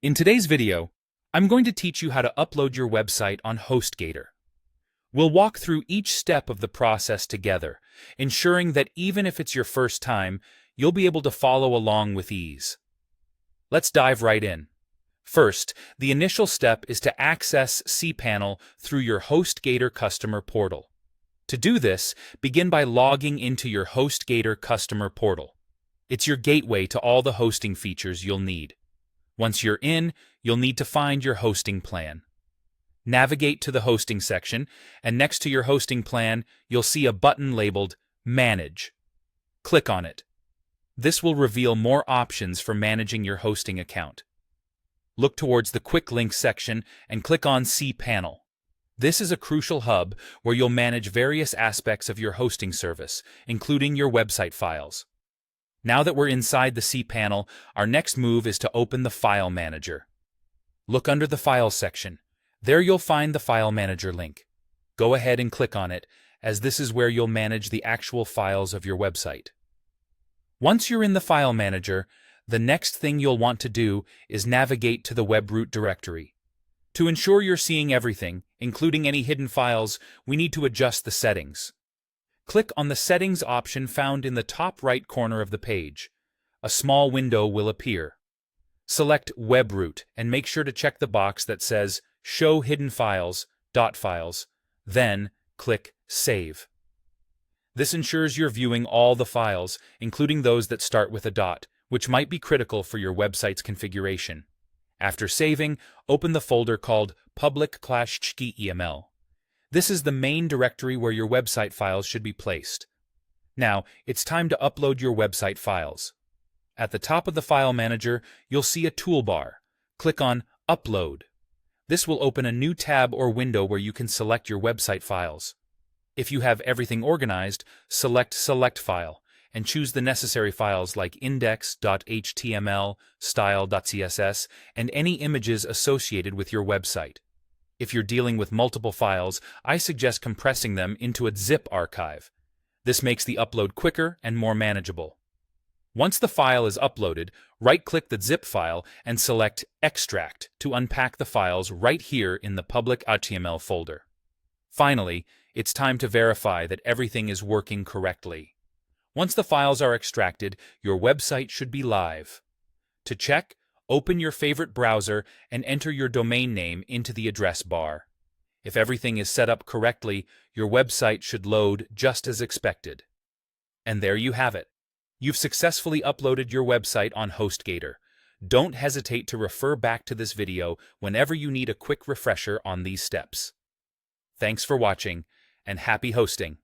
In today's video, I'm going to teach you how to upload your website on HostGator. We'll walk through each step of the process together, ensuring that even if it's your first time, you'll be able to follow along with ease. Let's dive right in. First, the initial step is to access cPanel through your HostGator customer portal. To do this, begin by logging into your HostGator customer portal. It's your gateway to all the hosting features you'll need. Once you're in, you'll need to find your hosting plan. Navigate to the hosting section, and next to your hosting plan, you'll see a button labeled Manage. Click on it. This will reveal more options for managing your hosting account. Look towards the Quick Links section and click on cPanel. This is a crucial hub where you'll manage various aspects of your hosting service, including your website files. Now that we're inside the cPanel, our next move is to open the File Manager. Look under the Files section. There you'll find the File Manager link. Go ahead and click on it, as this is where you'll manage the actual files of your website. Once you're in the File Manager, the next thing you'll want to do is navigate to the web root directory. To ensure you're seeing everything, including any hidden files, we need to adjust the settings. Click on the Settings option found in the top right corner of the page. A small window will appear. Select Web Root and make sure to check the box that says Show Hidden Files, .files, then click Save. This ensures you're viewing all the files, including those that start with a dot, which might be critical for your website's configuration. After saving, open the folder called public/HostGator. This is the main directory where your website files should be placed. Now, it's time to upload your website files. At the top of the File Manager, you'll see a toolbar. Click on Upload. This will open a new tab or window where you can select your website files. If you have everything organized, select Select File and choose the necessary files like index.html, style.css, and any images associated with your website. If you're dealing with multiple files, I suggest compressing them into a zip archive. This makes the upload quicker and more manageable. Once the file is uploaded, right-click the zip file and select Extract to unpack the files right here in the public HTML folder. Finally, it's time to verify that everything is working correctly. Once the files are extracted, your website should be live. To check, open your favorite browser and enter your domain name into the address bar. If everything is set up correctly, your website should load just as expected. And there you have it. You've successfully uploaded your website on HostGator. Don't hesitate to refer back to this video whenever you need a quick refresher on these steps. Thanks for watching, and happy hosting!